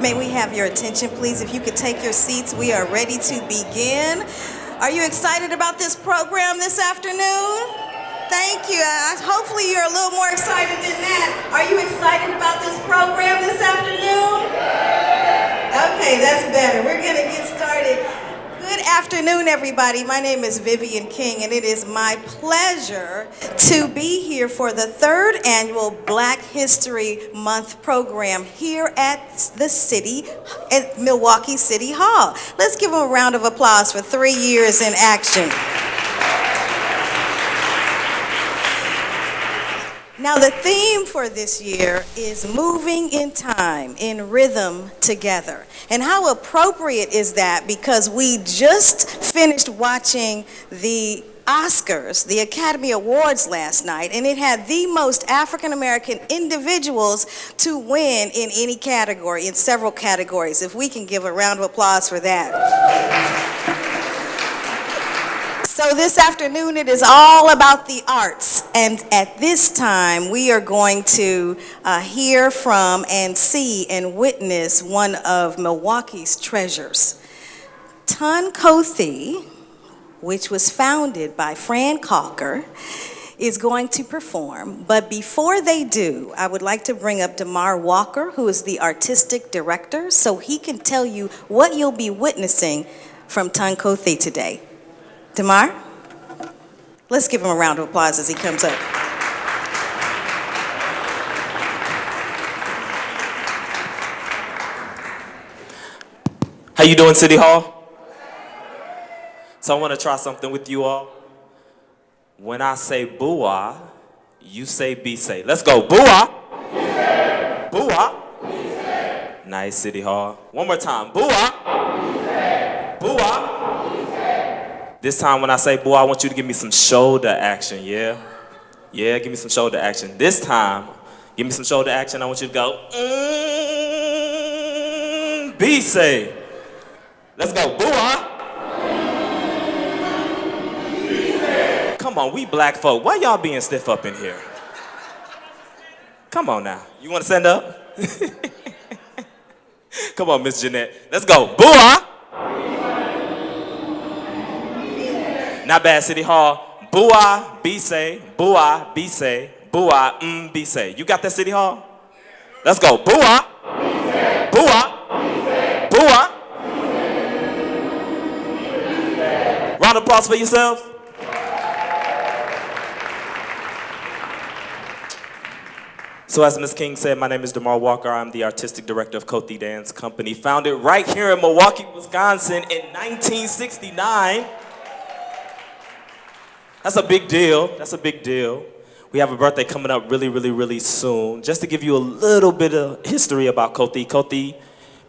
May we have your attention, please? If you could take your seats, we are ready to begin. Are you excited about this program this afternoon? Thank you. Hopefully you're a little more excited than that. Are you excited about this program this afternoon? Okay, that's better. We're going to get started. Good afternoon, everybody. My name is Vivian King, and it is my pleasure to be here for the third annual Black History Month program here at the at Milwaukee City Hall. Let's give them a round of applause for 3 years in action. Now, the theme for this year is moving in time, in rhythm together. And how appropriate is that, because we just finished watching the Oscars, the Academy Awards last night, and it had the most African American individuals to win in any category, in several categories. If we can give a round of applause for that. So this afternoon, it is all about the arts, and at this time, we are going to hear from and see and witness one of Milwaukee's treasures. Ko-Thi, which was founded by Fran Calker, is going to perform, but before they do, I would like to bring up Damar Walker, who is the artistic director, so he can tell you what you'll be witnessing from Ko-Thi today. Damar? Let's give him a round of applause as he comes up. How you doing, City Hall? So I want to try something with you all. When I say boo-ah, you say be-say. Let's go. Boo-ah. Be-say. Boo-ah. Be-say. Nice, City Hall. One more time. Boo-ah. Be-say. Boo-ah. This time when I say boo, I want you to give me some shoulder action, yeah? Yeah, give me some shoulder action. This time, give me some shoulder action. I want you to go, be-say. Let's go, boo-ah. Come on, we black folk. Why y'all being stiff up in here? Come on now. You want to stand up? Come on, Miss Jeanette. Let's go, boo-ah. Not bad, City Hall. Boo-ah, be-say, boo-ah, be-say, boo-ah, be-say. You got that, City Hall? Let's go. Boo-ah. Be-say. Boo-ah. Be-say. Boo-ah. Be-say. Round of applause for yourselves. So as Ms. King said, my name is Damar Walker. I'm the artistic director of Ko-Thi Dance Company, founded right here in Milwaukee, Wisconsin in 1969. That's a big deal. That's a big deal. We have a birthday coming up really soon. Just to give you a little bit of history about Ko-Thi. Ko-Thi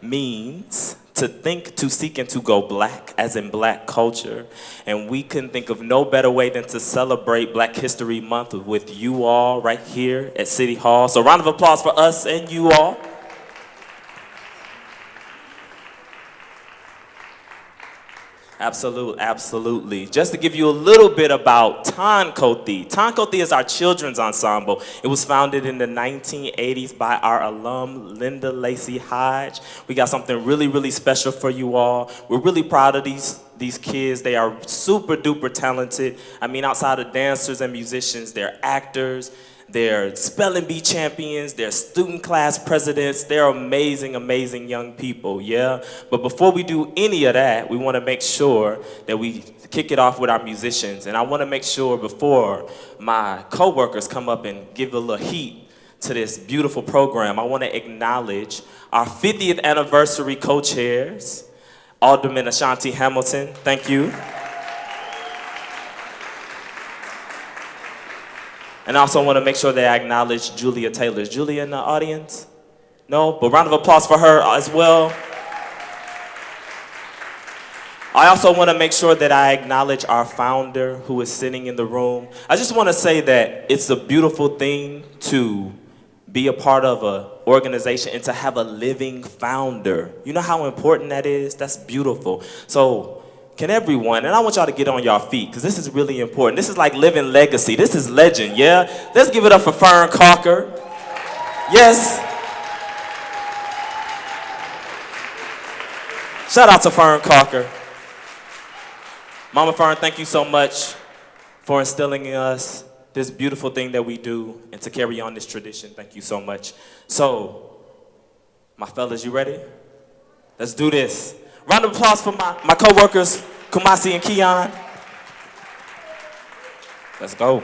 means to think, to seek, and to go black, as in black culture. And we couldn't think of no better way than to celebrate Black History Month with you all right here at City Hall. So round of applause for us and you all. Absolutely. Just to give you a little bit about Ko-Thi. Ko-Thi is our children's ensemble. It was founded in the 1980s by our alum, Linda Lacey Hodge. We got something really special for you all. We're really proud of these kids. They are super duper talented. I mean, outside of dancers and musicians, they're actors. They're spelling bee champions, they're student class presidents, they're amazing young people, yeah? But before we do any of that, we want to make sure that we kick it off with our musicians. And I want to make sure before my co-workers come up and give a little heat to this beautiful program, I want to acknowledge our 50th anniversary co-chairs, Alderman Ashanti Hamilton, thank you. And I also want to make sure that I acknowledge Julia Taylor. Is Julia in the audience? No? But round of applause for her as well. I also want to make sure that I acknowledge our founder who is sitting in the room. I just want to say that it's a beautiful thing to be a part of an organization and to have a living founder. You know how important that is? That's beautiful. So, can everyone, and I want y'all to get on y'all feet, because this is really important. This is like living legacy. This is legend, yeah? Let's give it up for Fran Calker. Yes. Shout out to Fern Carker. Mama Fern, thank you so much for instilling in us this beautiful thing that we do and to carry on this tradition. Thank you so much. So, my fellas, you ready? Let's do this. Round of applause for my co-workers, Kumasi and Keon. Let's go.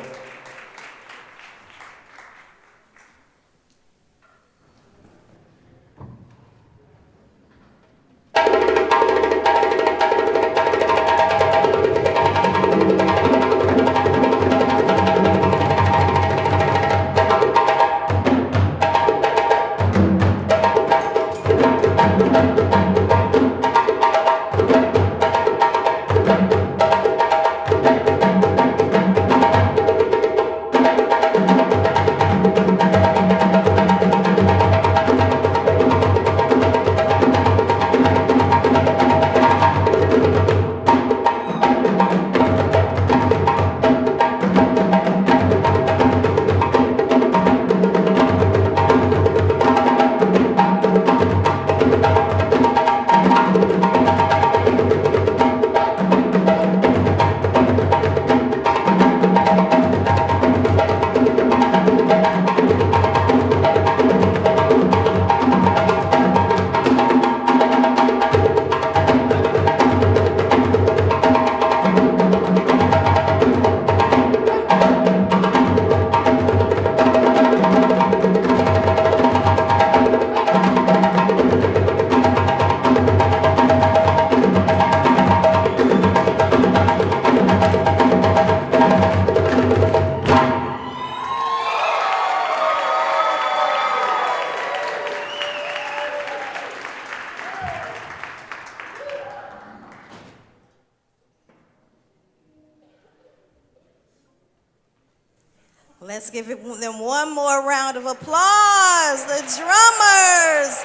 Let's give them one more round of applause. The drummers,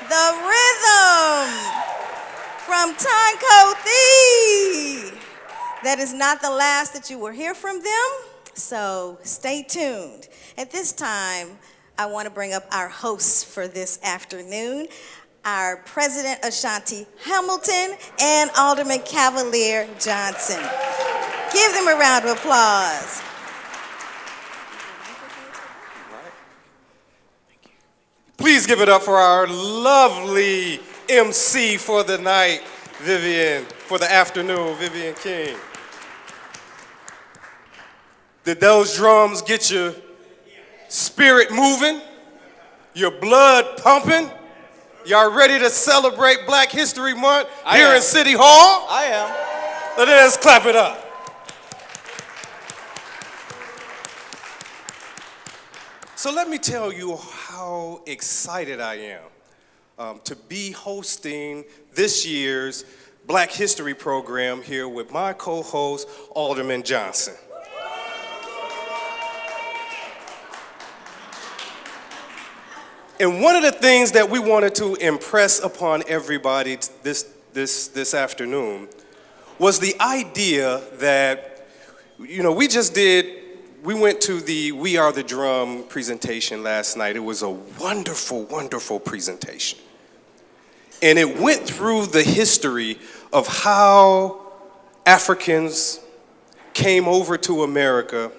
the rhythm from Ko-Thi. That is not the last that you will hear from them, so stay tuned. At this time, I want to bring up our hosts for this afternoon, our President Ashanti Hamilton and Alderman Cavalier Johnson. Give them a round of applause. Please give it up for our lovely MC for the night, Vivian, for the afternoon, Vivian King. Did those drums get your spirit moving, your blood pumping? Y'all ready to celebrate Black History Month here in City Hall? I am. Let's clap it up. So let me tell you how excited I am to be hosting this year's Black History program here with my co-host, Alderman Johnson. And one of the things that we wanted to impress upon everybody this afternoon was the idea that, we went to the We Are the Drum presentation last night. It was a wonderful, wonderful presentation. And it went through the history of how Africans came over to America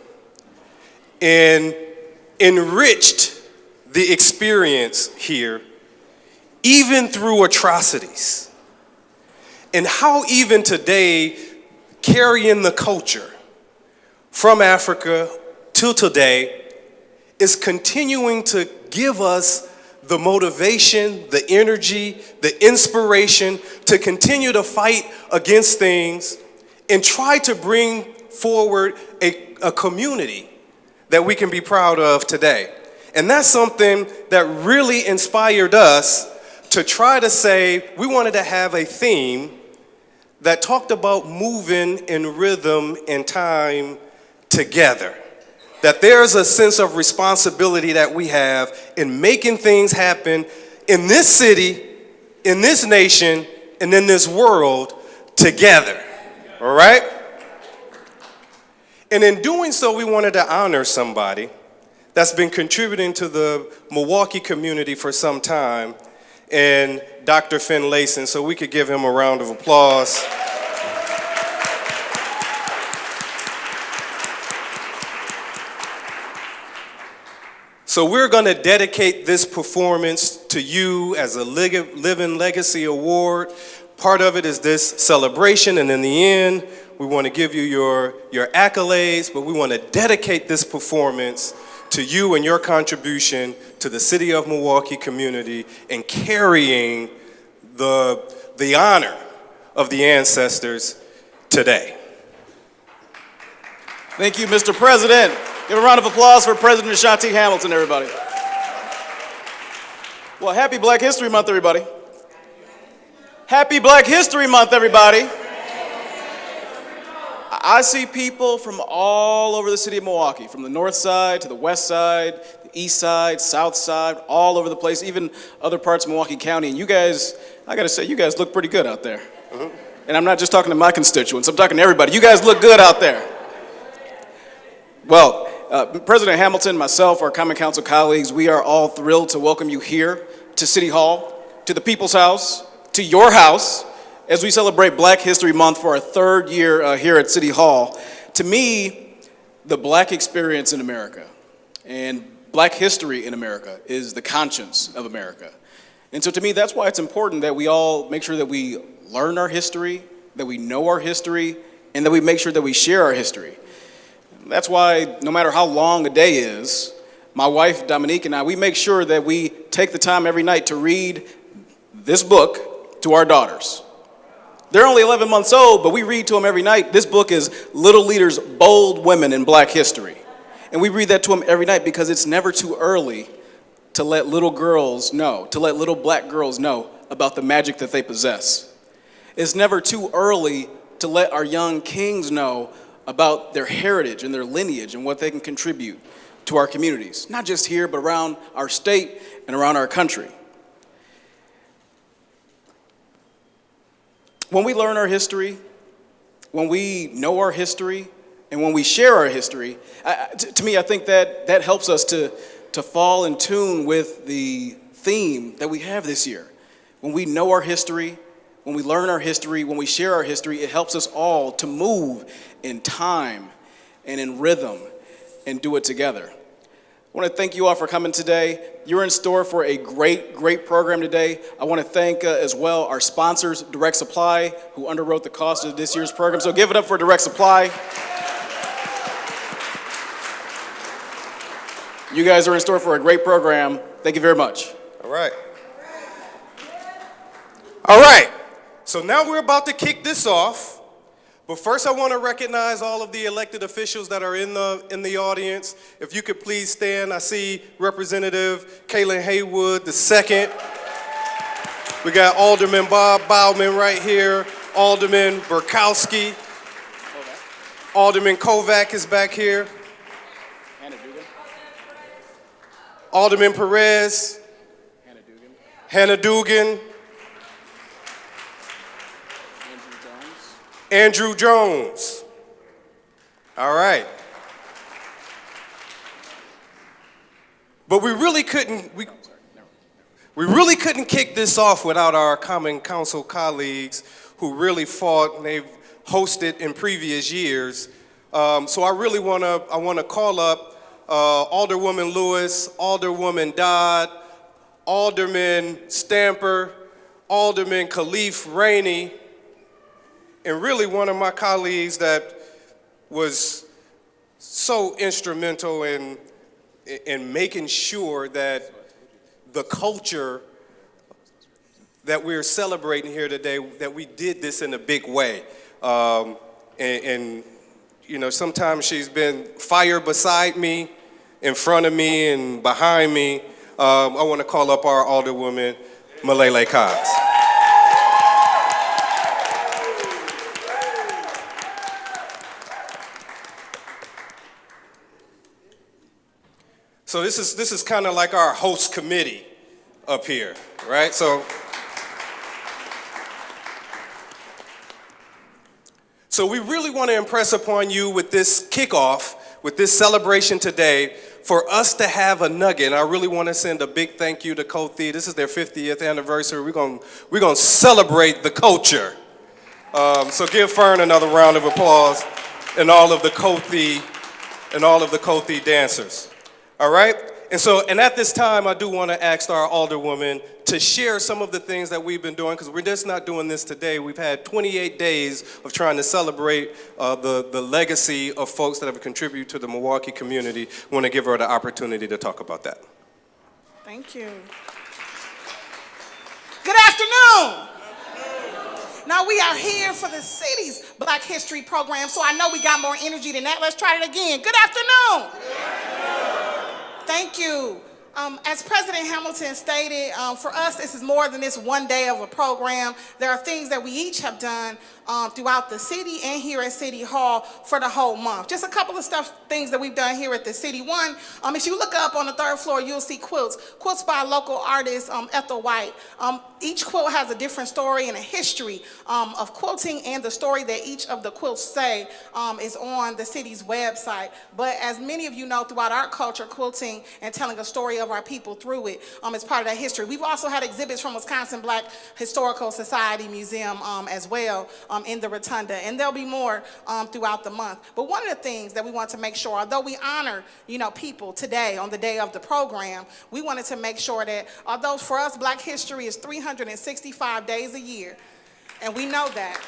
and enriched the experience here, even through atrocities. And how even today, carrying the culture from Africa till today is continuing to give us the motivation, the energy, the inspiration to continue to fight against things and try to bring forward a community that we can be proud of today. And that's something that really inspired us to try to say we wanted to have a theme that talked about moving in rhythm and time together. That there's a sense of responsibility that we have in making things happen in this city, in this nation, and in this world together. All right? And in doing so, we wanted to honor somebody that's been contributing to the Milwaukee community for some time, in Dr. Finlayson, so we could give him a round of applause. So we're going to dedicate this performance to you as a Living Legacy Award. Part of it is this celebration, and in the end, we want to give you your accolades, but we want to dedicate this performance to you and your contribution to the city of Milwaukee community and carrying the honor of the ancestors today. Thank you, Mr. President. Give a round of applause for President Ashanti Hamilton, everybody. Well, happy Black History Month, everybody. Happy Black History Month, everybody. I see people from all over the city of Milwaukee, from the north side to the west side, the east side, south side, all over the place, even other parts of Milwaukee County. And you guys, I gotta say, you guys look pretty good out there. And I'm not just talking to my constituents, I'm talking to everybody. You guys look good out there. Well, President Hamilton, myself, our Common Council colleagues, we are all thrilled to welcome you here to City Hall, to the People's House, to your house, as we celebrate Black History Month for our third year here at City Hall. To me, the Black experience in America and Black history in America is the conscience of America. And so to me, that's why it's important that we all make sure that we learn our history, that we know our history, and that we make sure that we share our history. That's why no matter how long a day is, my wife Dominique and I, we make sure that we take the time every night to read this book to our daughters. They're only 11 months old, but we read to them every night. This book is Little Leaders, Bold Women in Black History. And we read that to them every night because it's never too early to let little girls know, to let little Black girls know about the magic that they possess. It's never too early to let our young kings know about their heritage and their lineage and what they can contribute to our communities, not just here, but around our state and around our country. When we learn our history, when we know our history, and when we share our history, to me, I think that helps us to fall in tune with the theme that we have this year. When we know our history, when we learn our history, when we share our history, it helps us all to move in time and in rhythm and do it together. I want to thank you all for coming today. You're in store for a great program today. I want to thank as well our sponsors, Direct Supply, who underwrote the cost of this year's program. So give it up for Direct Supply. You guys are in store for a great program. Thank you very much. All right. All right. So now we're about to kick this off. But first I want to recognize all of the elected officials that are in the audience. If you could please stand. I see Representative Kaylin Haywood II. We got Alderman Bob Bowman right here. Alderman Burkowski. Alderman Kovac is back here. Alderman Perez. Hannah Dugan. Andrew Jones. All right. But we really couldn't kick this off without our Common Council colleagues who really fought and they've hosted in previous years. So I really want to call up Alderwoman Lewis, Alderwoman Dodd, Alderman Stamper, Alderman Khalif Rainey, and really one of my colleagues that was so instrumental in making sure that the culture that we're celebrating here today, that we did this in a big way. And you know, sometimes she's been fire beside me, in front of me, and behind me. I want to call up our Alderwoman, Malele Cox. So this is kind of like our host committee up here, right? So we really want to impress upon you with this kickoff, with this celebration today, for us to have a nugget, and I really want to send a big thank you to Ko-Thi. This is their 50th anniversary. We're gonna celebrate the culture. So give Fern another round of applause, and all of the Ko-Thi dancers. All right? And at this time, I do want to ask our alderwoman to share some of the things that we've been doing, because we're just not doing this today. We've had 28 days of trying to celebrate the legacy of folks that have contributed to the Milwaukee community. We want to give her the opportunity to talk about that. Thank you. Good afternoon. Now we are here for the city's Black History program, so I know we got more energy than that. Let's try it again. Good afternoon. Thank you. As President Hamilton stated, for us, this is more than this one day of a program. There are things that we each have done throughout the city and here at City Hall for the whole month. Just a couple of things that we've done here at the city. One, if you look up on the third floor, you'll see quilts by local artist Ethel White. Each quilt has a different story and a history of quilting, and the story that each of the quilts say is on the city's website. But as many of you know, throughout our culture, quilting and telling a story of our people through it is part of that history. We've also had exhibits from Wisconsin Black Historical Society Museum as well in the Rotunda, and there'll be more throughout the month. But one of the things that we want to make sure, although we honor people today on the day of the program, we wanted to make sure that although for us Black history is 365 days a year, and we know that,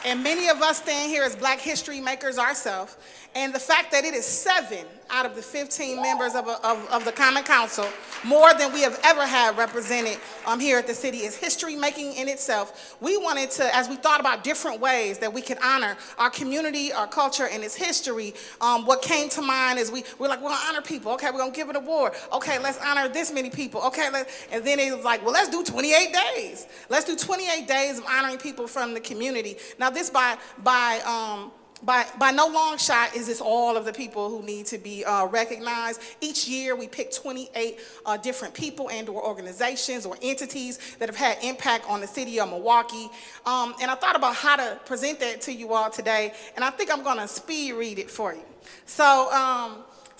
and many of us stand here as Black history makers ourselves, and the fact that it is 7 out of the 15 members of the Common Council, more than we have ever had represented here at the city, is history making in itself. We wanted to, as we thought about different ways that we could honor our community, our culture, and its history, what came to mind is we're like, we're gonna honor people. Okay, we're gonna give an award. Okay, let's honor this many people. Okay, and then it was like, well, let's do 28 days. Let's do 28 days of honoring people from the community. Now this by no long shot is this all of the people who need to be recognized. Each year we pick 28 different people and or organizations or entities that have had impact on the city of Milwaukee. And I thought about how to present that to you all today, and I think I'm gonna speed read it for you.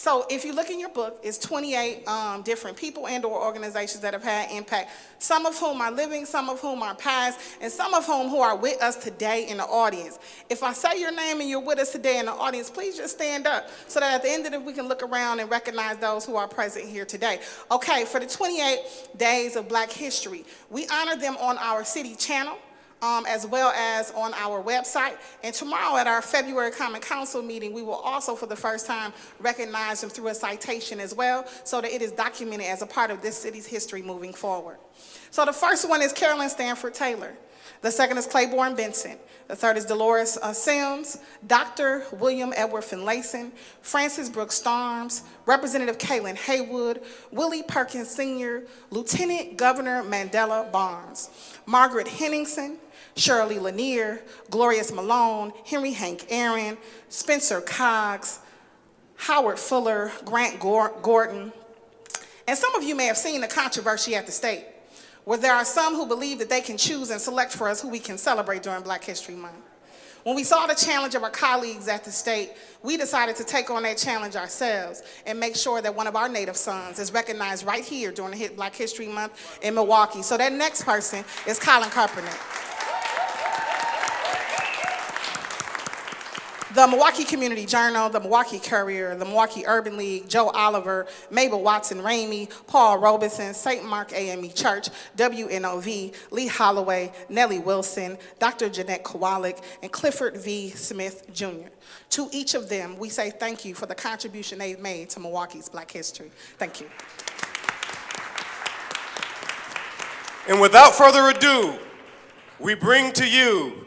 So if you look in your book, it's 28 different people and or organizations that have had impact, some of whom are living, some of whom are past, and some of whom who are with us today in the audience. If I say your name and you're with us today in the audience, please just stand up so that at the end of it, we can look around and recognize those who are present here today. Okay, for the 28 days of Black history, we honor them on our city channel, as well as on our website. And tomorrow at our February Common Council meeting, we will also for the first time recognize them through a citation as well, so that it is documented as a part of this city's history moving forward. So the first one is Carolyn Stanford Taylor. The second is Claiborne Benson. The third is Dolores Sims, Dr. William Edward Finlayson, Francis Brooks Starms, Representative Kaylin Haywood, Willie Perkins Sr., Lieutenant Governor Mandela Barnes, Margaret Henningsen, Shirley Lanier, Glorious Malone, Henry Hank Aaron, Spencer Coggs, Howard Fuller, Grant Gordon. And some of you may have seen the controversy at the state, where there are some who believe that they can choose and select for us who we can celebrate during Black History Month. When we saw the challenge of our colleagues at the state, we decided to take on that challenge ourselves and make sure that one of our native sons is recognized right here during Black History Month in Milwaukee. So that next person is Colin Carpenter. The Milwaukee Community Journal, the Milwaukee Courier, the Milwaukee Urban League, Joe Oliver, Mabel Watson Ramey, Paul Robeson, St. Mark AME Church, WNOV, Lee Holloway, Nellie Wilson, Dr. Jeanette Kowalik, and Clifford V. Smith Jr. To each of them, we say thank you for the contribution they've made to Milwaukee's Black history. Thank you. And without further ado, we bring to you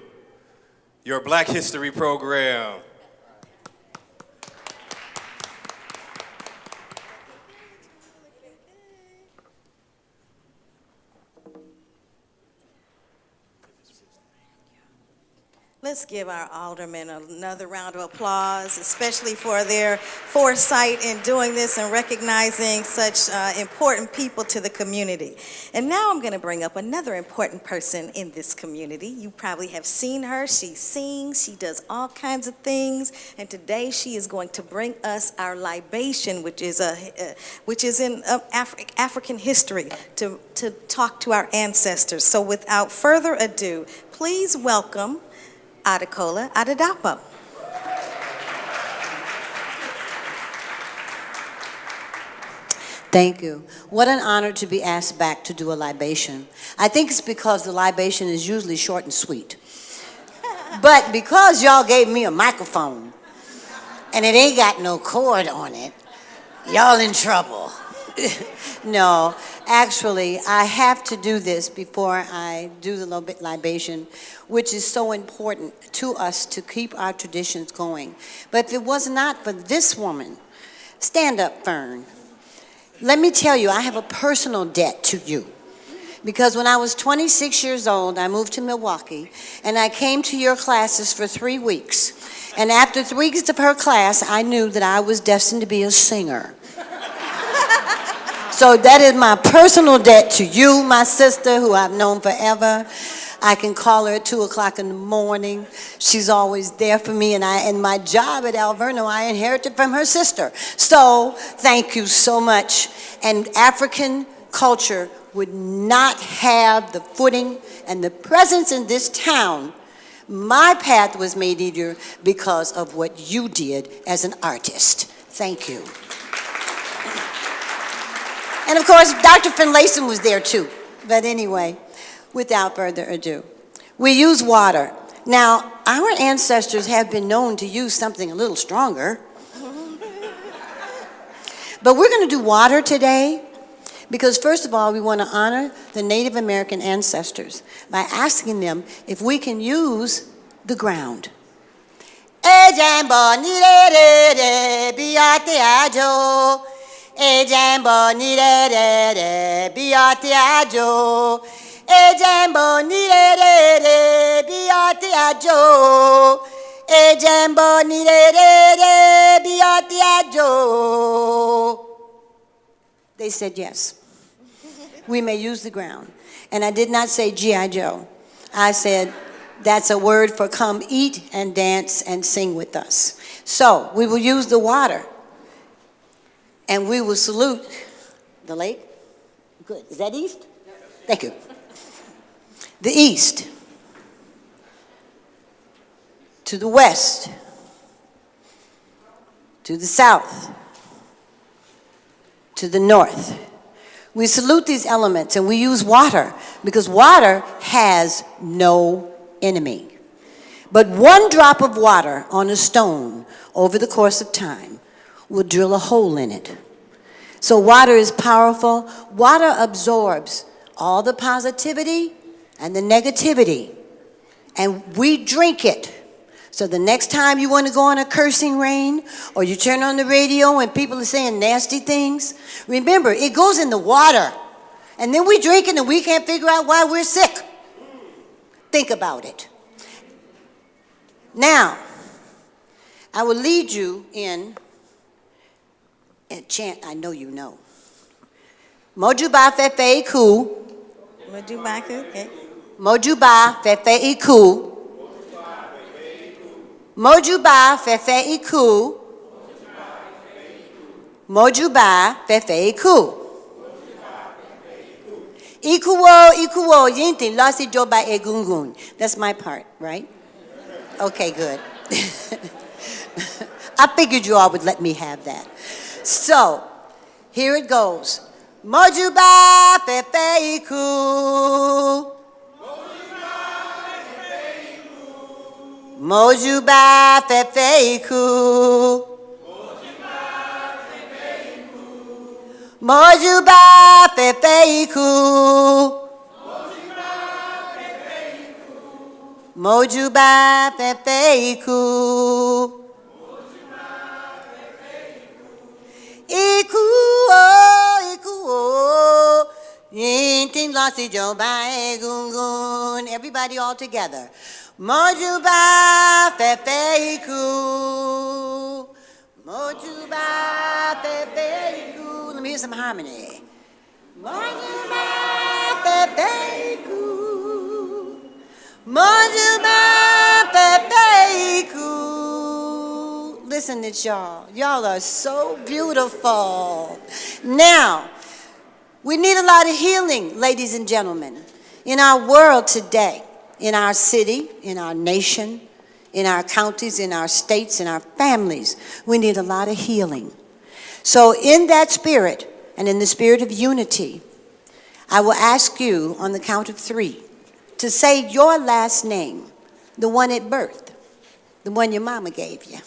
your Black History program. Let's give our aldermen another round of applause, especially for their foresight in doing this and recognizing such important people to the community. And now I'm going to bring up another important person in this community. You probably have seen her. She sings, she does all kinds of things, and today she is going to bring us our libation, which is in African history, to talk to our ancestors. So without further ado, please welcome Adekola Adedapo. Thank you. What an honor to be asked back to do a libation. I think it's because the libation is usually short and sweet. But because y'all gave me a microphone and it ain't got no cord on it, y'all in trouble. No, actually, I have to do this before I do the libation, which is so important to us to keep our traditions going. But if it was not for this woman, stand up, Fern. Let me tell you, I have a personal debt to you. Because when I was 26 years old, I moved to Milwaukee, and I came to your classes for 3 weeks. And after 3 weeks of her class, I knew that I was destined to be a singer. So that is my personal debt to you, my sister, who I've known forever. I can call her at 2 o'clock in the morning. She's always there for me, and my job at Alverno, I inherited from her sister. So thank you so much. And African culture would not have the footing and the presence in this town. My path was made easier because of what you did as an artist. Thank you. And of course, Dr. Finlayson was there too. But anyway, without further ado, we use water. Now, our ancestors have been known to use something a little stronger. But we're going to do water today because, first of all, we want to honor the Native American ancestors by asking them if we can use the ground. Ejambo ni re re re biate ajo. Ejambo ni re re re biate ajo. Ejambo ni re re re biate ajo. They said yes. We may use the ground. And I did not say G.I. Joe. I said that's a word for come eat and dance and sing with us. So we will use the water. And we will salute the lake. Good. Is that east? Thank you. The east. To the west. To the south. To the north. We salute these elements and we use water because water has no enemy. But one drop of water on a stone over the course of time will drill a hole in it. So water is powerful. Water absorbs all the positivity and the negativity, and we drink it. So the next time you want to go on a cursing rain, or you turn on the radio and people are saying nasty things, remember, it goes in the water. And then we drink it and we can't figure out why we're sick. Think about it. Now, I will lead you in a chant I know you know. Mojuba fefe iku. Mojuba, okay. Mojuba fefe iku. Mojuba fefe iku. Mojuba fefe iku. Ikuwo ikuwo yinti lasi joba egungun. That's my part, right? Okay, good. I figured you all would let me have that. So, here it goes. Mojuba fefe iku. Mojuba fefe iku. Mojuba fefe iku. Mojuba fefe iku. Iku o, yintin lossy Joe Bae Goon Goon. Everybody all together. Mojuba Fefeiku. Mojuba Fefeiku. Let me hear some harmony. Mojuba Fefeiku. Mojuba Fefeiku. Listen to y'all. Y'all are so beautiful. Now, we need a lot of healing, ladies and gentlemen, in our world today, in our city, in our nation, in our counties, in our states, in our families. We need a lot of healing. So in that spirit, and in the spirit of unity, I will ask you on the count of 3 to say your last name, the one at birth, the one your mama gave you,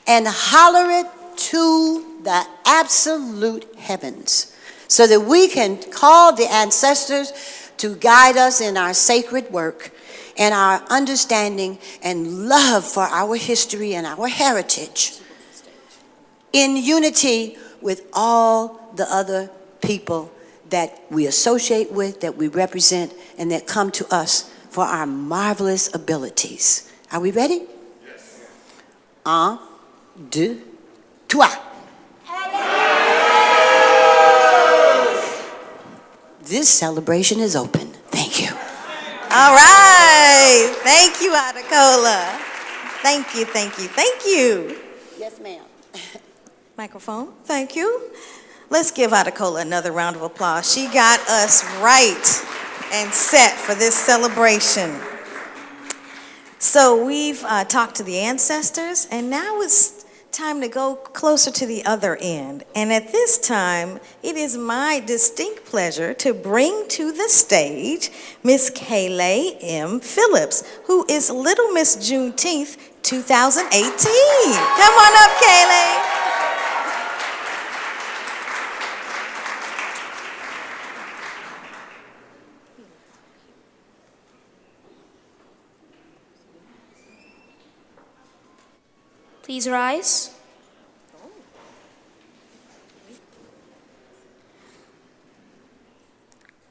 and holler it to the absolute heavens, so that we can call the ancestors to guide us in our sacred work and our understanding and love for our history and our heritage in unity with all the other people that we associate with, that we represent, and that come to us for our marvelous abilities. Are we ready? Yes. 1, 2, 3. This celebration is open. Thank you. All right. Thank you, Adakola. Thank you, thank you, thank you. Yes, ma'am. Microphone. Thank you. Let's give Adakola another round of applause. She got us right and set for this celebration. So we've talked to the ancestors, and now it's time to go closer to the other end. And at this time, it is my distinct pleasure to bring to the stage Miss Kayleigh M. Phillips, who is Little Miss Juneteenth 2018. Come on up, Kayleigh. Please rise.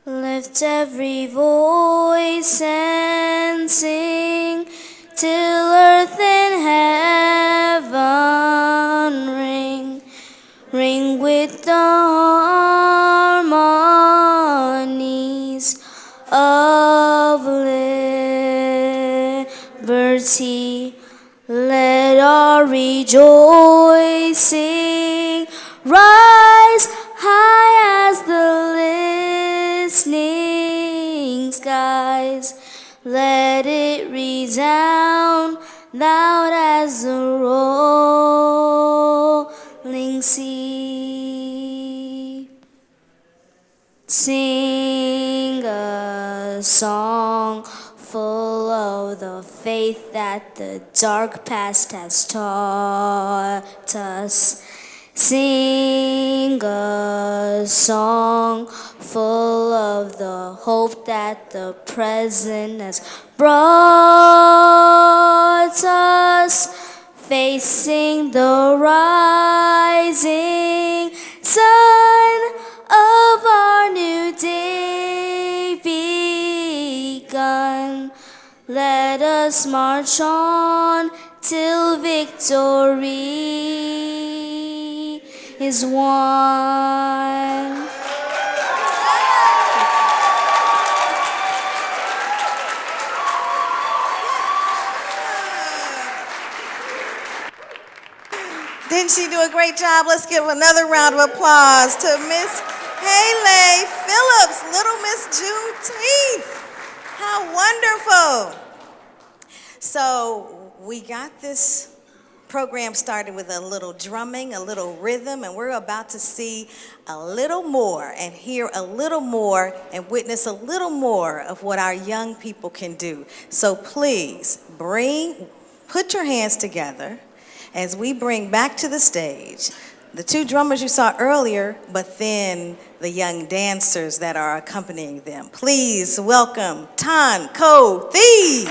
Lift every voice and sing till earth and heaven ring, ring with the harmonies of liberty. Let our rejoicing rise high as the listening skies. Let it resound loud as the rolling sea. Sing a song full of the faith that the dark past has taught us. Sing a song full of the hope that the present has brought us. Facing the rising sun of our new day begun. Let us march on till victory is won. Didn't she do a great job? Let's give another round of applause to Miss Kayleigh Phillips, Little Miss Juneteenth. How wonderful. So we got this program started with a little drumming, a little rhythm, and we're about to see a little more and hear a little more and witness a little more of what our young people can do. So please put your hands together as we bring back to the stage the 2 drummers you saw earlier, but then the young dancers that are accompanying them. Please welcome Ko-Thi.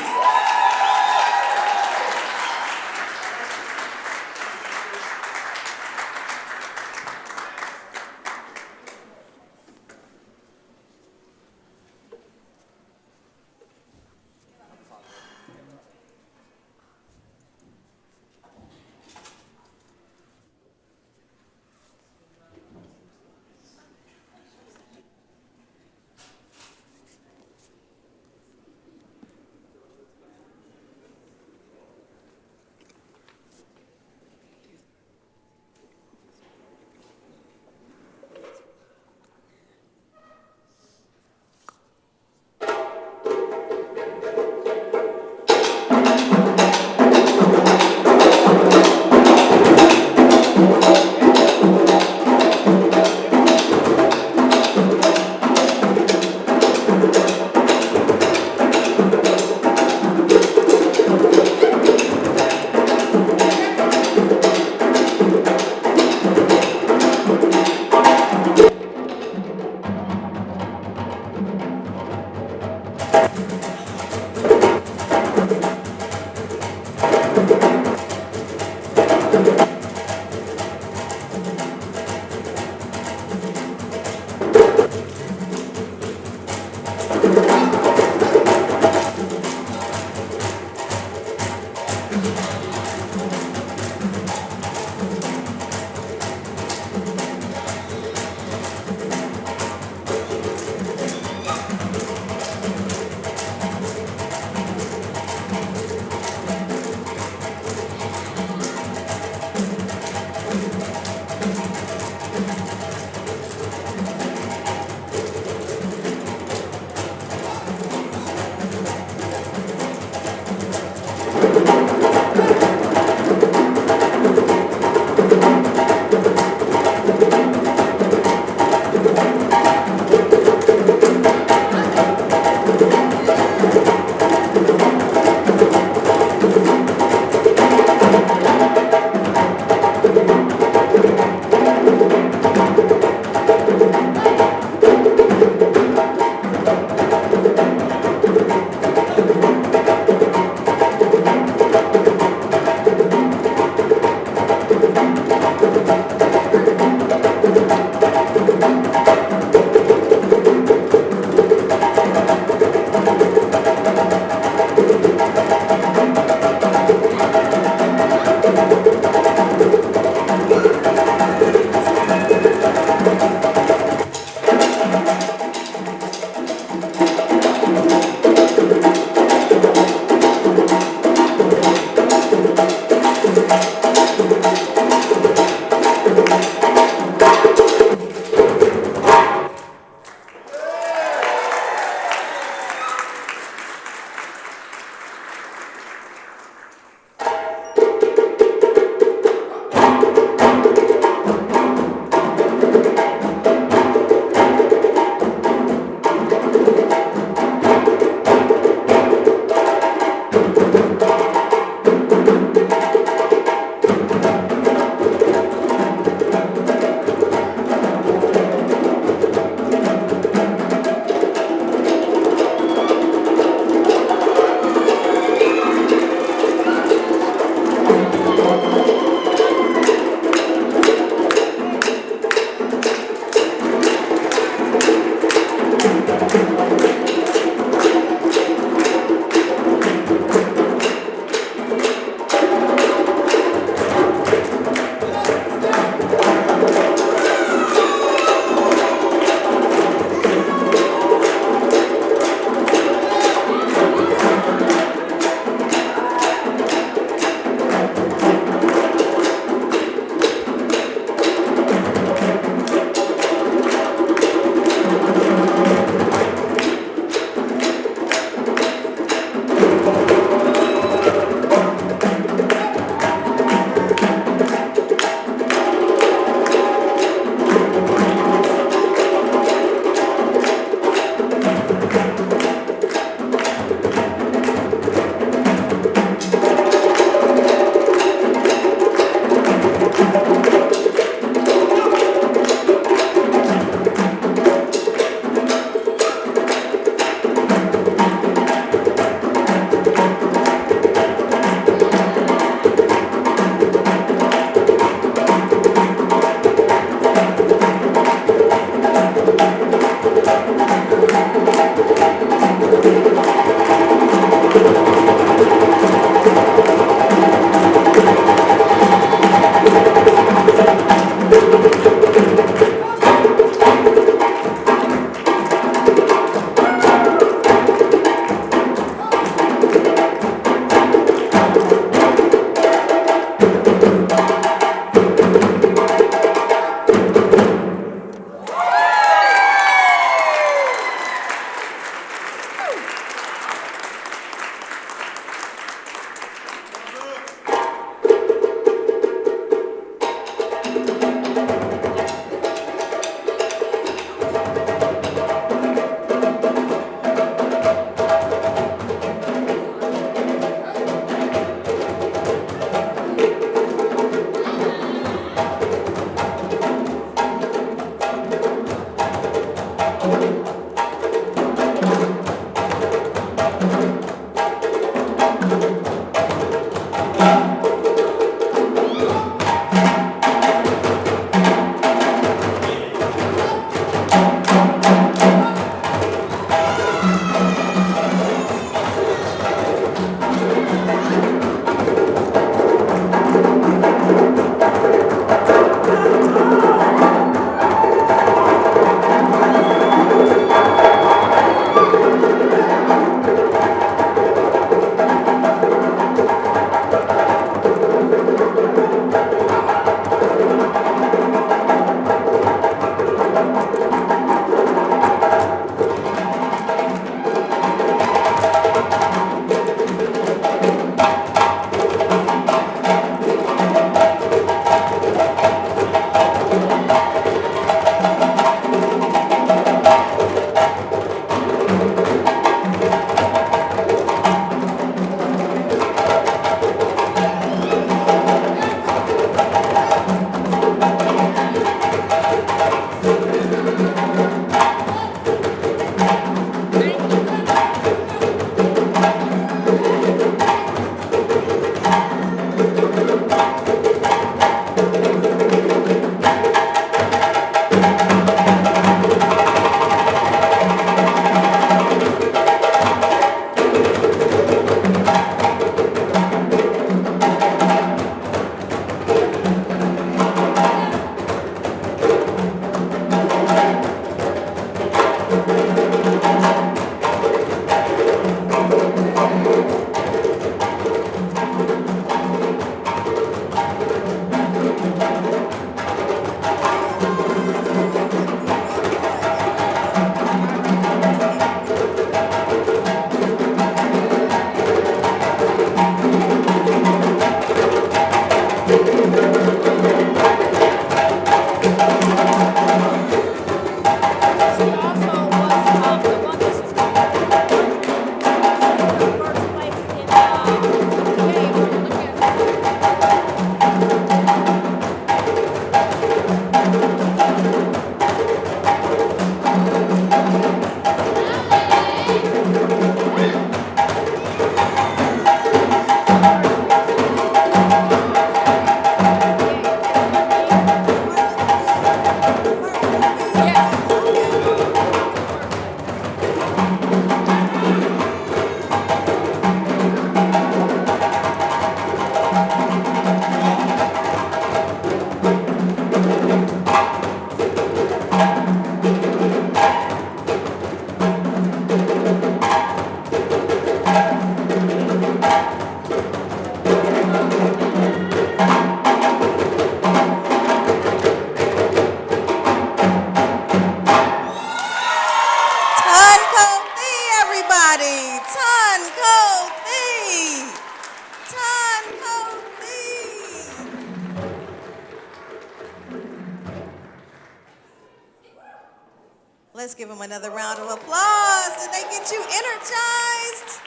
Let's give them another round of applause. Did they get you energized?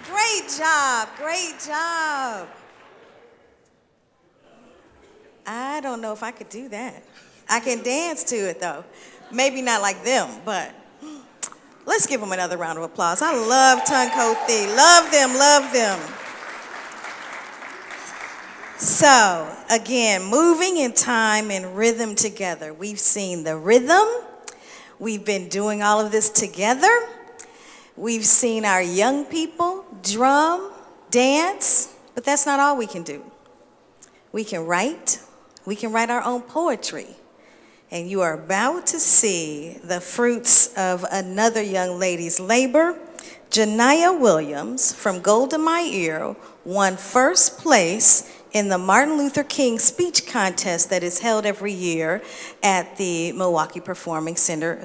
Great job, great job. I don't know if I could do that. I can dance to it though. Maybe not like them, but let's give them another round of applause. I love Ko-Thi. Love them, love them. So, again, moving in time and rhythm together. We've seen the rhythm. We've been doing all of this together. We've seen our young people drum, dance, but that's not all we can do. We can write. We can write our own poetry. And you are about to see the fruits of another young lady's labor. Janiyah Williams from Golda Meir won first place in the Martin Luther King speech contest that is held every year at the Milwaukee Performing Center,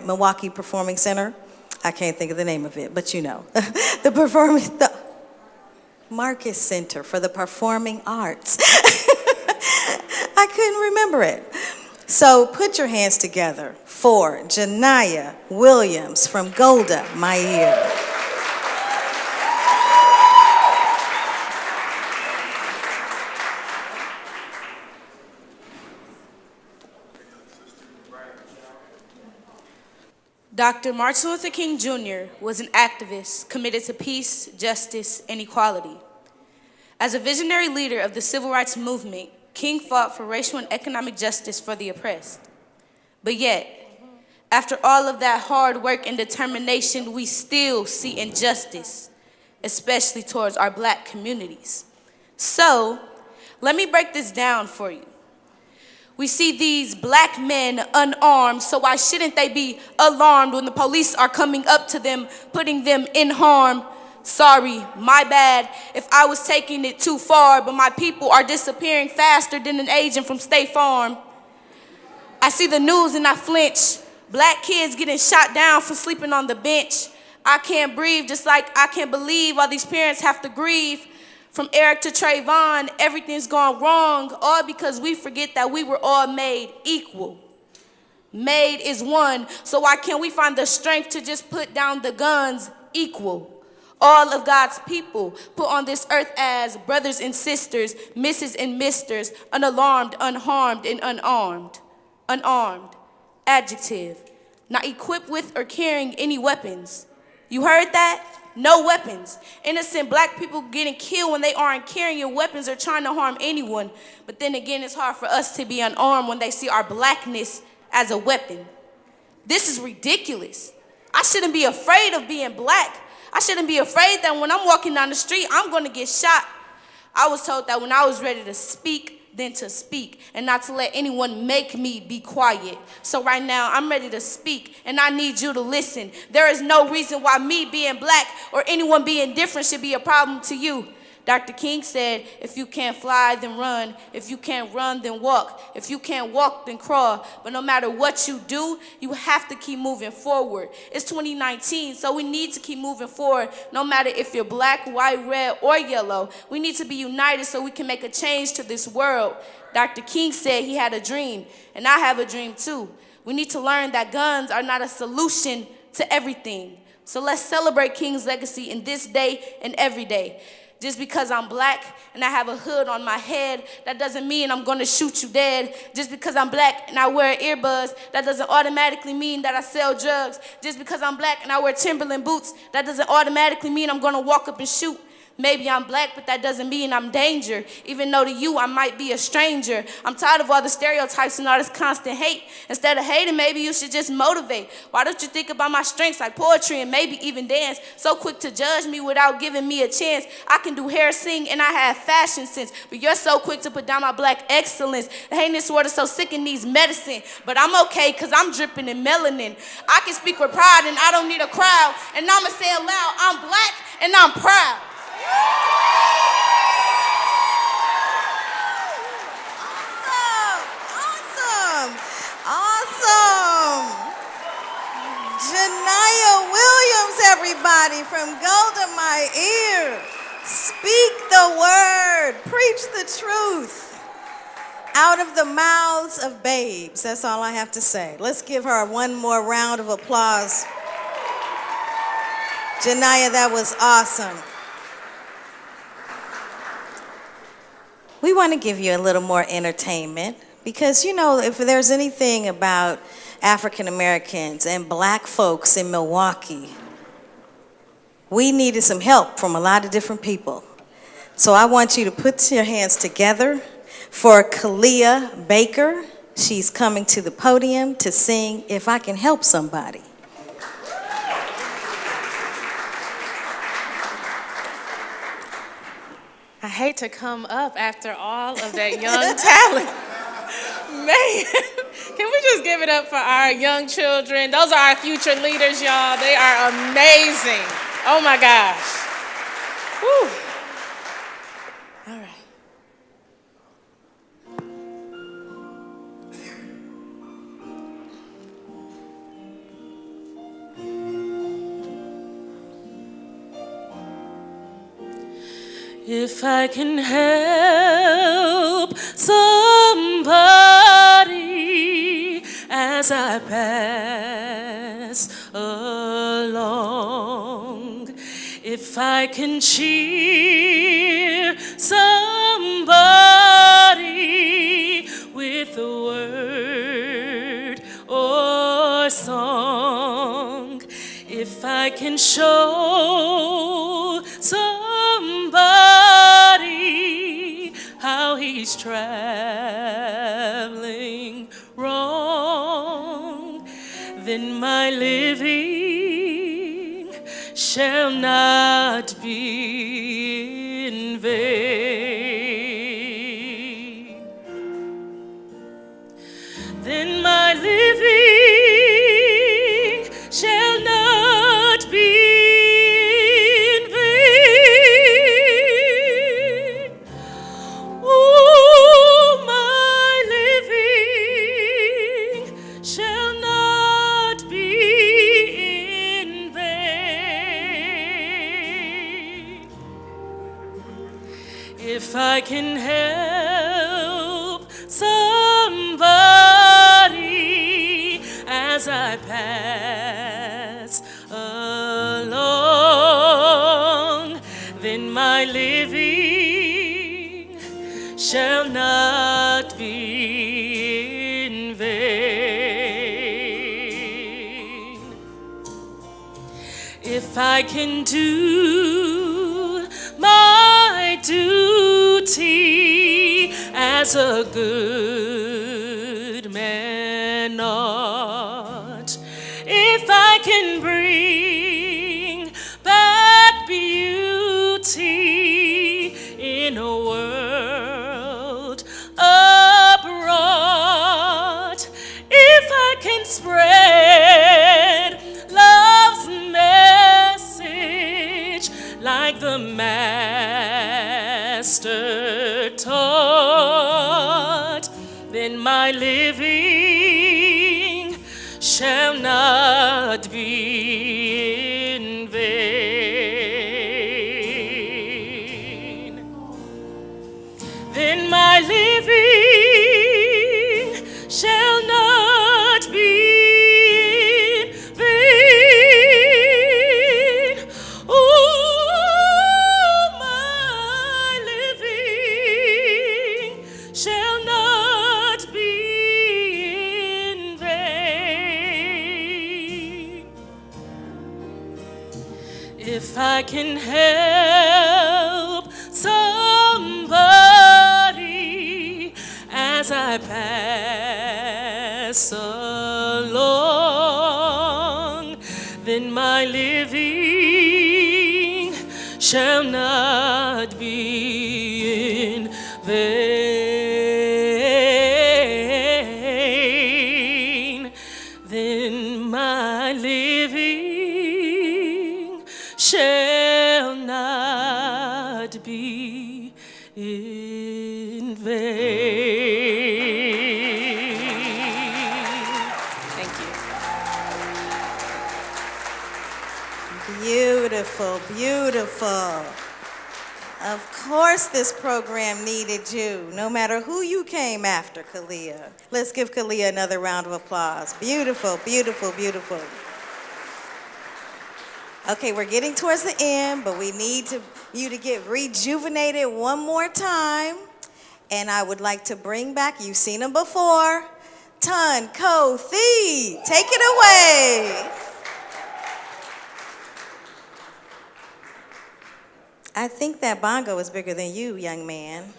Milwaukee Performing Center. I can't think of the name of it, but you know. the Marcus Center for the Performing Arts. I couldn't remember it. So put your hands together for Janiyah Williams from Golda Meir. Dr. Martin Luther King Jr. was an activist committed to peace, justice, and equality. As a visionary leader of the civil rights movement, King fought for racial and economic justice for the oppressed. But yet, after all of that hard work and determination, we still see injustice, especially towards our Black communities. So, let me break this down for you. We see these Black men unarmed, so why shouldn't they be alarmed when the police are coming up to them, putting them in harm? Sorry, my bad if I was taking it too far, but my people are disappearing faster than an agent from State Farm. I see the news and I flinch. Black kids getting shot down for sleeping on the bench. I can't breathe, just like I can't believe all these parents have to grieve. From Eric to Trayvon, everything's gone wrong, all because we forget that we were all made equal. Made is one, so why can't we find the strength to just put down the guns equal? All of God's people put on this earth as brothers and sisters, misses and misters, unalarmed, unharmed, and unarmed. Unarmed, adjective, not equipped with or carrying any weapons. You heard that? No weapons. Innocent Black people getting killed when they aren't carrying weapons or trying to harm anyone. But then again, it's hard for us to be unarmed when they see our Blackness as a weapon. This is ridiculous. I shouldn't be afraid of being Black. I shouldn't be afraid that when I'm walking down the street, I'm going to get shot. I was told that when I was ready to speak, then to speak, and not to let anyone make me be quiet. So right now, I'm ready to speak, and I need you to listen. There is no reason why me being Black or anyone being different should be a problem to you. Dr. King said, if you can't fly, then run. If you can't run, then walk. If you can't walk, then crawl. But no matter what you do, you have to keep moving forward. It's 2019, so we need to keep moving forward. No matter if you're Black, white, red, or yellow. We need to be united so we can make a change to this world. Dr. King said he had a dream, and I have a dream too. We need to learn that guns are not a solution to everything. So let's celebrate King's legacy in this day and every day. Just because I'm Black and I have a hood on my head, that doesn't mean I'm gonna shoot you dead. Just because I'm Black and I wear earbuds, that doesn't automatically mean that I sell drugs. Just because I'm Black and I wear Timberland boots, that doesn't automatically mean I'm gonna walk up and shoot. Maybe I'm Black, but that doesn't mean I'm danger. Even though to you, I might be a stranger. I'm tired of all the stereotypes and all this constant hate. Instead of hating, maybe you should just motivate. Why don't you think about my strengths like poetry and maybe even dance? So quick to judge me without giving me a chance. I can do hair, sing, and I have fashion sense. But you're so quick to put down my Black excellence. The hating this world is so sick and needs medicine. But I'm okay, because I'm dripping in melanin. I can speak with pride and I don't need a crowd. And I'ma say it loud, I'm Black and I'm proud. Awesome. Janiyah Williams, everybody, from Golda Meir. Speak the word. Preach the truth. Out of the mouths of babes. That's all I have to say. Let's give her one more round of applause. Janiyah, that was awesome. We want to give you a little more entertainment because, you know, if there's anything about African Americans and black folks in Milwaukee, we needed some help from a lot of different people. So I want you to put your hands together for Kalia Baker. She's coming to the podium to sing If I Can Help Somebody. I hate to come up after all of that young talent. Man, can we just give it up for our young children? Those are our future leaders, y'all. They are amazing. Oh my gosh. Whew. All right. If I can help somebody as I pass along, if I can cheer somebody with a word or song, if I can show somebody how he's traveling wrong, then my living shall not be in vain. Then my living shall not be in vain. Oh, my living shall not be in vain. If I can help somebody as I pass along, then my living shall not be in vain. If I can do my duty as a good man ought, if I can bring back beauty in a world abroad, if I can spread love's message like the Master taught, then my living shall not be in vain. Then my living shall not be in vain. Oh, my living shall not be in vain. If I can help somebody as I pass along, then my living shall not be in vain. Then my living shall not be in vain. Thank you. Beautiful, beautiful. Of course this program needed you, no matter who you came after, Kalia. Let's give Kalia another round of applause. Beautiful, beautiful, beautiful. Okay, we're getting towards the end, but we need you to get rejuvenated one more time. And I would like to bring back, you've seen him before, Ko-Thi. Take it away. I think that bongo is bigger than you, young man.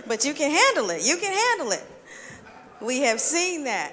But you can handle it. You can handle it. We have seen that.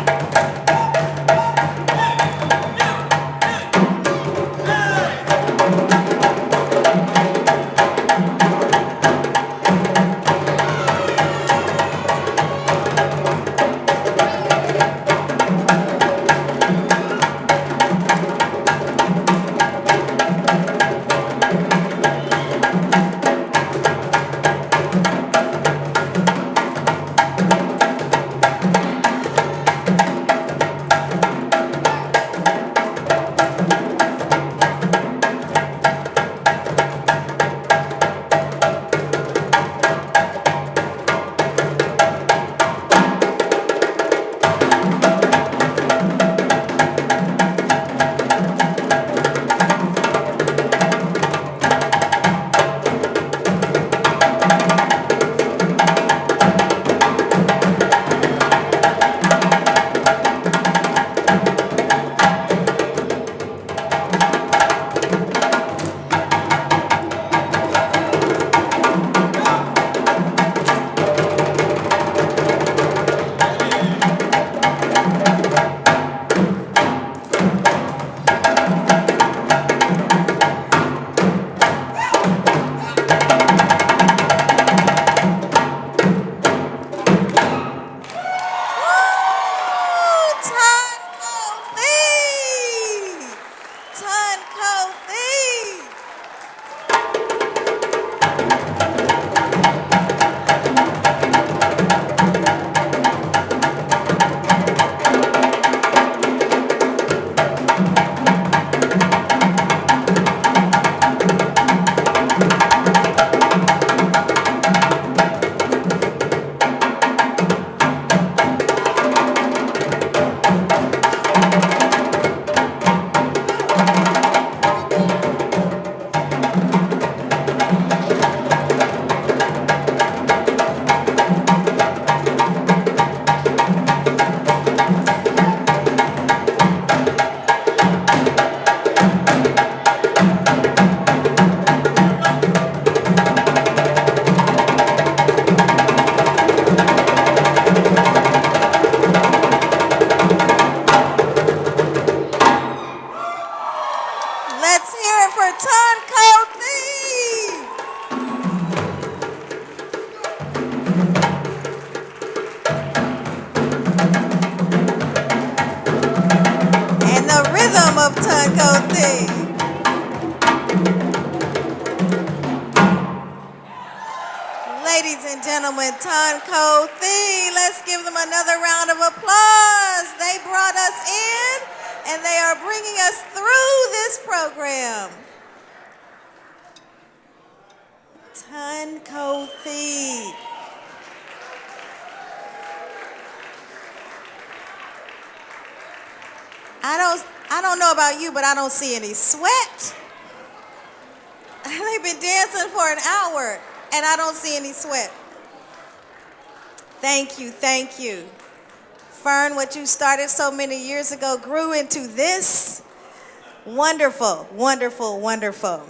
Ko-Thi. Let's hear it for Ko-Thi. And the rhythm of Ko-Thi. Ladies and gentlemen, Ko-Thi. Let's give them another round of applause. They brought us in and they are bringing us through this program. Ko-Thi. I don't know about you, but I don't see any sweat. They've been dancing for an hour and I don't see any sweat. Thank you, thank you. Fern, what you started so many years ago grew into this. Wonderful, wonderful, wonderful.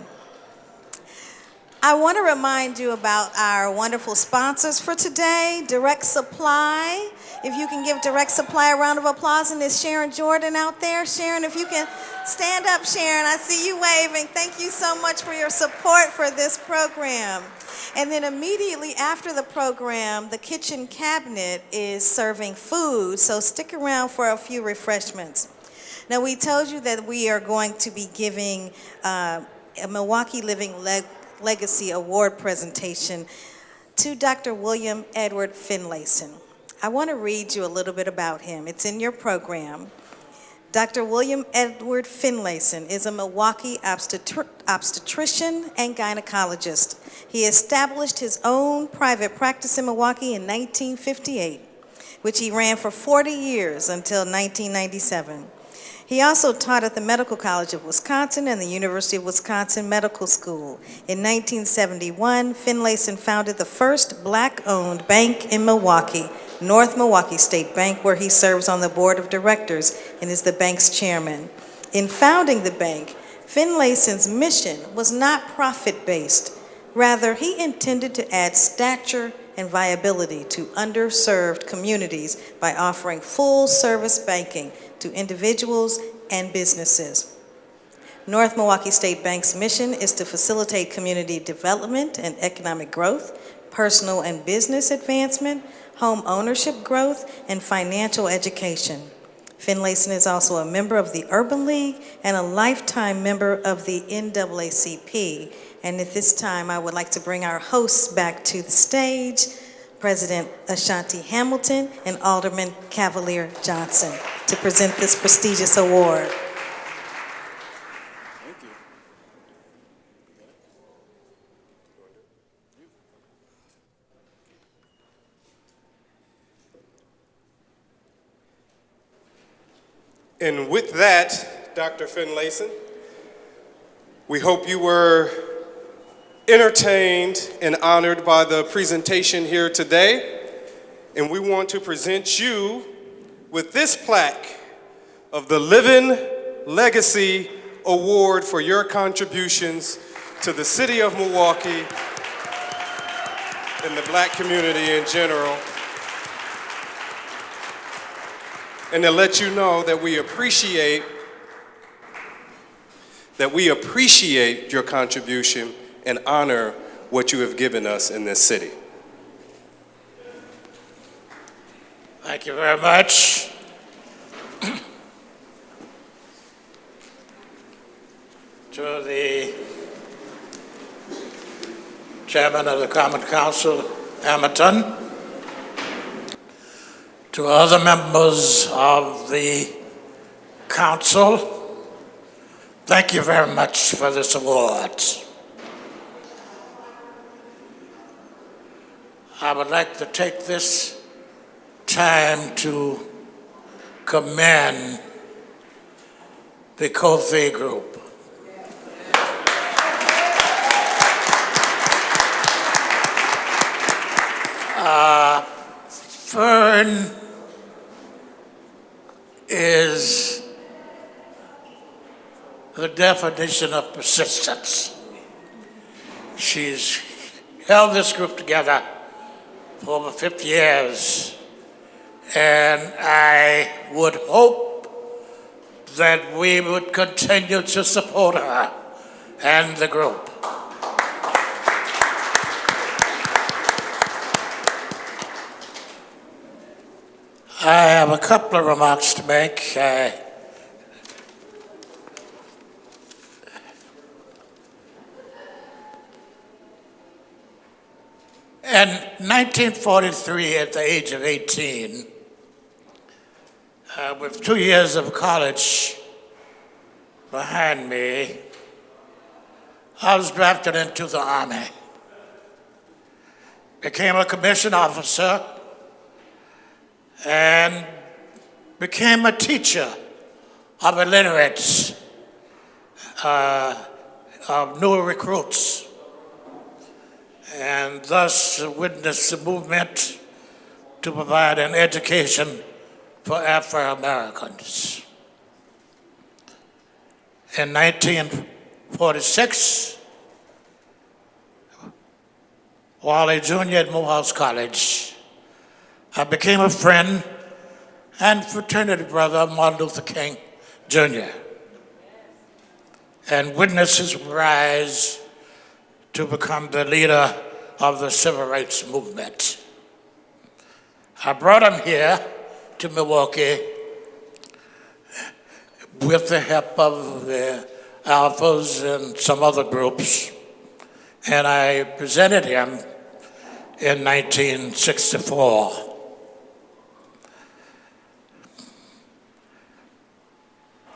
I want to remind you about our wonderful sponsors for today, Direct Supply. If you can give Direct Supply a round of applause, and is Sharon Jordan out there? Sharon, if you can stand up, Sharon, I see you waving. Thank you so much for your support for this program. And then immediately after the program, the kitchen cabinet is serving food, so stick around for a few refreshments. Now, we told you that we are going to be giving a Milwaukee Living Legacy Award presentation to Dr. William Edward Finlayson. I want to read you a little bit about him. It's in your program. Dr. William Edward Finlayson is a Milwaukee obstetrician and gynecologist. He established his own private practice in Milwaukee in 1958, which he ran for 40 years until 1997. He also taught at the Medical College of Wisconsin and the University of Wisconsin Medical School. In 1971, Finlayson founded the first Black-owned bank in Milwaukee, North Milwaukee State Bank, where he serves on the board of directors and is the bank's chairman. In founding the bank, Finlayson's mission was not profit-based. Rather, he intended to add stature and viability to underserved communities by offering full-service banking to individuals and businesses. North Milwaukee State Bank's mission is to facilitate community development and economic growth, personal and business advancement, home ownership growth, and financial education. Finlayson is also a member of the Urban League and a lifetime member of the NAACP. And at this time, I would like to bring our hosts back to the stage, President Ashanti Hamilton and Alderman Cavalier Johnson, to present this prestigious award. And with that, Dr. Finlayson, we hope you were entertained and honored by the presentation here today. And we want to present you with this plaque of the Living Legacy Award for your contributions to the city of Milwaukee and the Black community in general. And to let you know that we appreciate your contribution and honor what you have given us in this city. Thank you very much. To the Chairman of the Common Council, Hamilton, to other members of the council, thank you very much for this award. I would like to take this time to commend the Ko-Thi group. Fern is the definition of persistence. She's held this group together for over 50 years, and I would hope that we would continue to support her and the group. I have a couple of remarks to make. In 1943, at the age of 18, with 2 years of college behind me, I was drafted into the Army. Became a commissioned officer and became a teacher of illiterates, of new recruits, and thus witnessed the movement to provide an education for Afro-Americans. In 1946, while a junior at Morehouse College, I became a friend and fraternity brother of Martin Luther King, Jr., and witnessed his rise to become the leader of the civil rights movement. I brought him here to Milwaukee with the help of the Alphas and some other groups, and I presented him in 1964.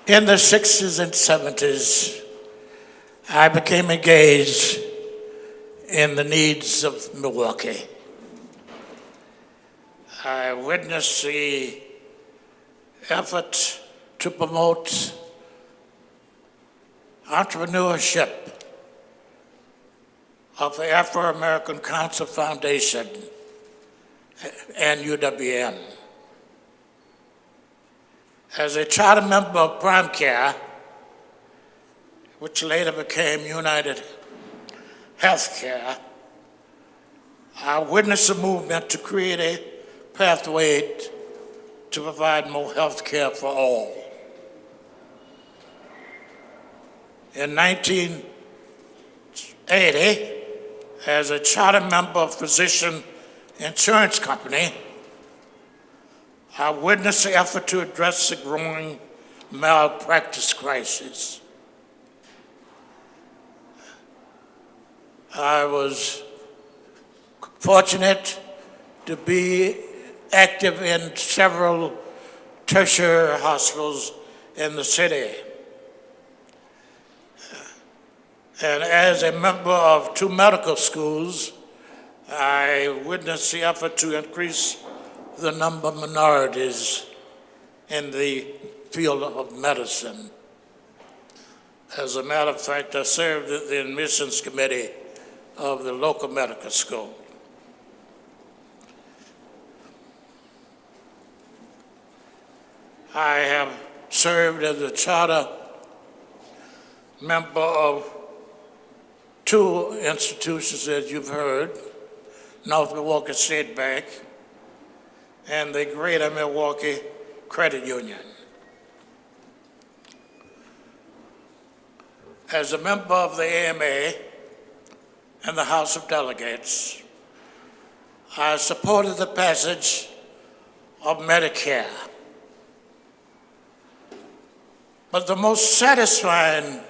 In the 60s and 70s, I became engaged in the needs of Milwaukee. I witnessed the effort to promote entrepreneurship of the Afro-American Council Foundation and UWM. As a charter member of Prime Care, which later became United Healthcare, I witnessed a movement to create a pathway to provide more health care for all. In 1980, as a charter member of Physician Insurance Company, I witnessed the effort to address the growing malpractice crisis. I was fortunate to be active in several tertiary hospitals in the city. And as a member of 2 medical schools, I witnessed the effort to increase the number of minorities in the field of medicine. As a matter of fact, I served in the admissions committee of the local medical school. I have served as a charter member of 2 institutions, as you've heard, North Milwaukee State Bank and the Greater Milwaukee Credit Union. As a member of the AMA and the House of Delegates, I supported the passage of Medicare. But the most satisfying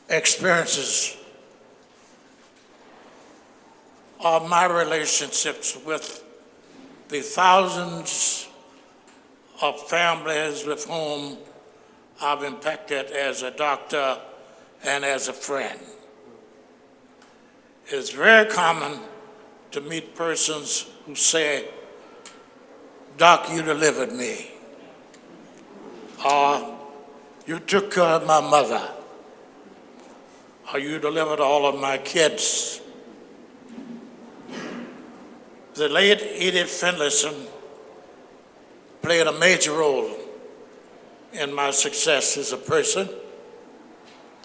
experiences are my relationships with the thousands of families with whom I've impacted as a doctor and as a friend. It's very common to meet persons who say, "Doc, you delivered me," or "You took care of my mother," or "You delivered all of my kids." The late Edith Finlayson played a major role in my success as a person,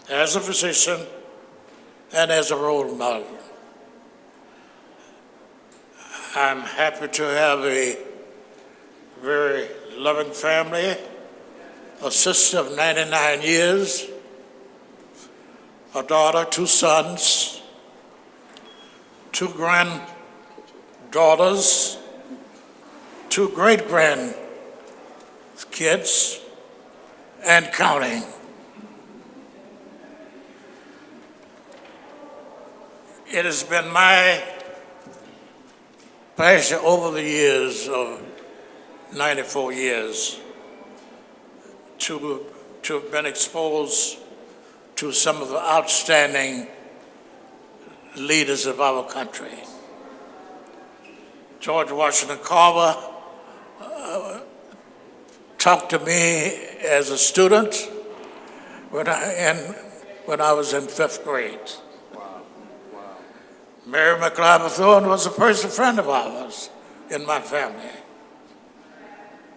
as a physician, and as a role model. I'm happy to have a very loving family, a sister of 99 years, a daughter, 2 sons, 2 granddaughters, 2 great-grandkids, and counting. It has been my pleasure over the years of 94 years to have been exposed to some of the outstanding leaders of our country. George Washington Carver talked to me as a student when I was in 5th grade. Mary McLeod Thorne was a personal friend of ours in my family.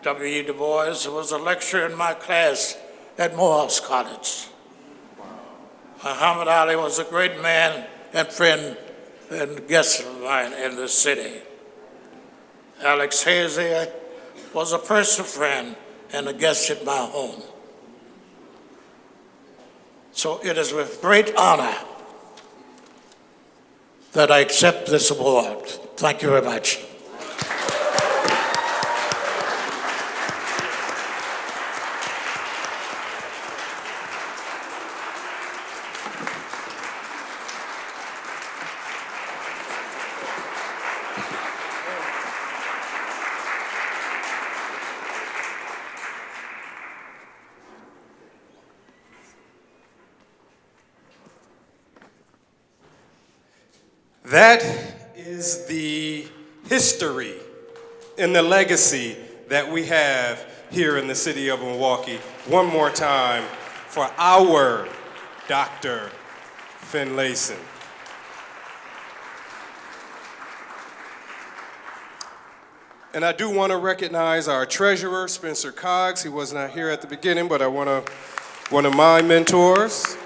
W.E. Du Bois was a lecturer in my class at Morehouse College. Muhammad Ali was a great man and friend and guest of mine in the city. Alex Hazy was a personal friend and a guest at my home. So it is with great honor that I accept this award. Thank you very much. That is the history and the legacy that we have here in the city of Milwaukee. One more time for our Dr. Finlayson. And I do want to recognize our treasurer, Spencer Coggs. He was not here at the beginning, but one of my mentors.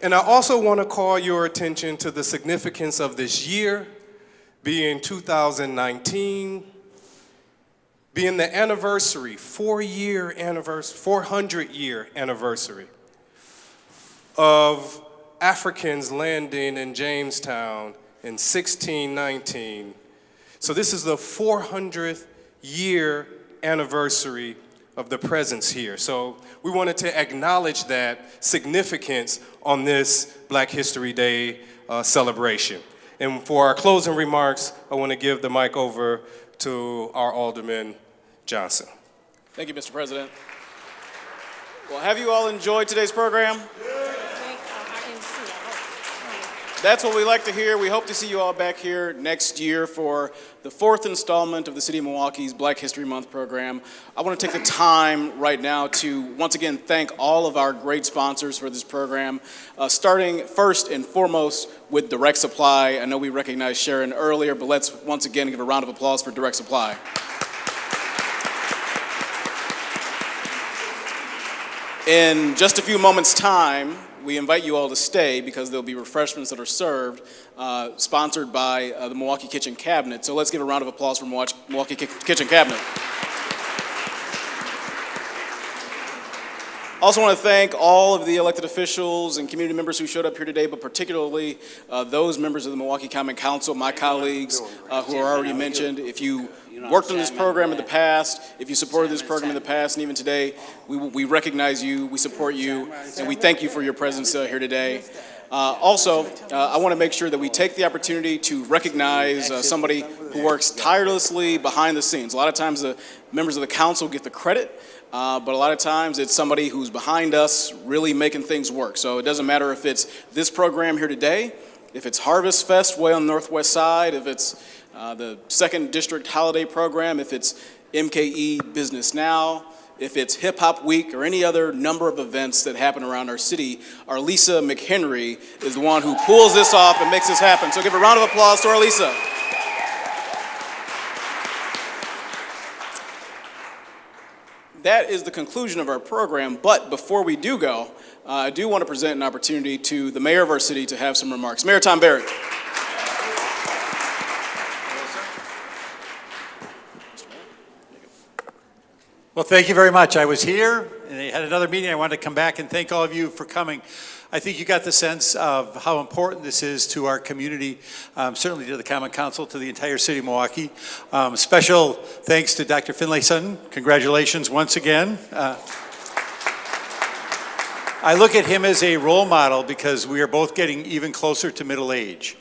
And I also want to call your attention to the significance of this year being 2019, being the anniversary, 400-year anniversary of Africans landing in Jamestown in 1619. So this is the 400th year anniversary of the presence here. So we wanted to acknowledge that significance on this Black History Day celebration. And for our closing remarks, I want to give the mic over to our Alderman Johnson. Thank you, Mr. President. Well, have you all enjoyed today's program? That's what we like to hear. We hope to see you all back here next year for the 4th installment of the City of Milwaukee's Black History Month program. I want to take the time right now to once again thank all of our great sponsors for this program, starting first and foremost with Direct Supply. I know we recognized Sharon earlier, but let's once again give a round of applause for Direct Supply. In just a few moments' time, we invite you all to stay because there'll be refreshments that are served, sponsored by the Milwaukee Kitchen Cabinet. So let's give a round of applause for Milwaukee Kitchen Cabinet. Also want to thank all of the elected officials and community members who showed up here today, but particularly those members of the Milwaukee Common Council, my colleagues who are already mentioned. If you worked on this program in the past, if you supported this program in the past, and even today, we recognize you, we support you, and we thank you for your presence here today. Also, I want to make sure that we take the opportunity to recognize somebody who works tirelessly behind the scenes. A lot of times the members of the council get the credit, but a lot of times it's somebody who's behind us really making things work. So it doesn't matter if it's this program here today, if it's Harvest Fest way on the northwest side, if it's the 2nd District Holiday Program, if it's MKE Business Now, if it's Hip Hop Week or any other number of events that happen around our city, our Lisa McHenry is the one who pulls this off and makes this happen. So give a round of applause to our Lisa. That is the conclusion of our program, but before we do go, I do want to present an opportunity to the mayor of our city to have some remarks. Mayor Tom Barrett. Well, thank you very much. I was here and I had another meeting. I wanted to come back and thank all of you for coming. I think you got the sense of how important this is to our community, certainly to the Common Council, to the entire city of Milwaukee. Special thanks to Dr. Finlayson. Congratulations once again. I look at him as a role model because we are both getting even closer to middle age.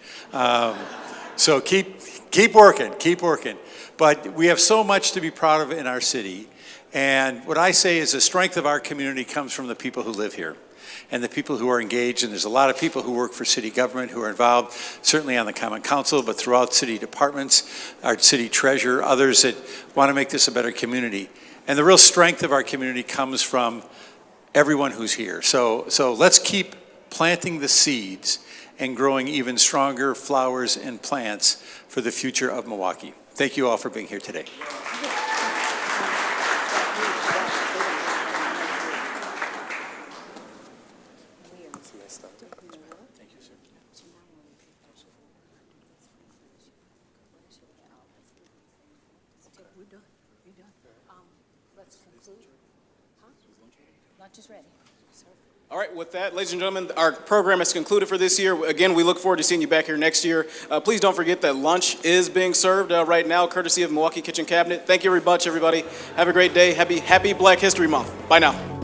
So keep working. But we have so much to be proud of in our city. And what I say is the strength of our community comes from the people who live here and the people who are engaged. And there's a lot of people who work for city government who are involved, certainly on the Common Council, but throughout city departments, our city treasurer, others that want to make this a better community. And the real strength of our community comes from everyone who's here. So let's keep planting the seeds and growing even stronger flowers and plants for the future of Milwaukee. Thank you all for being here today. All right, with that, ladies and gentlemen, our program is concluded for this year. Again, we look forward to seeing you back here next year. Please don't forget that lunch is being served right now, courtesy of Milwaukee Kitchen Cabinet. Thank you very much, everybody. Have a great day. Happy Black History Month. Bye now.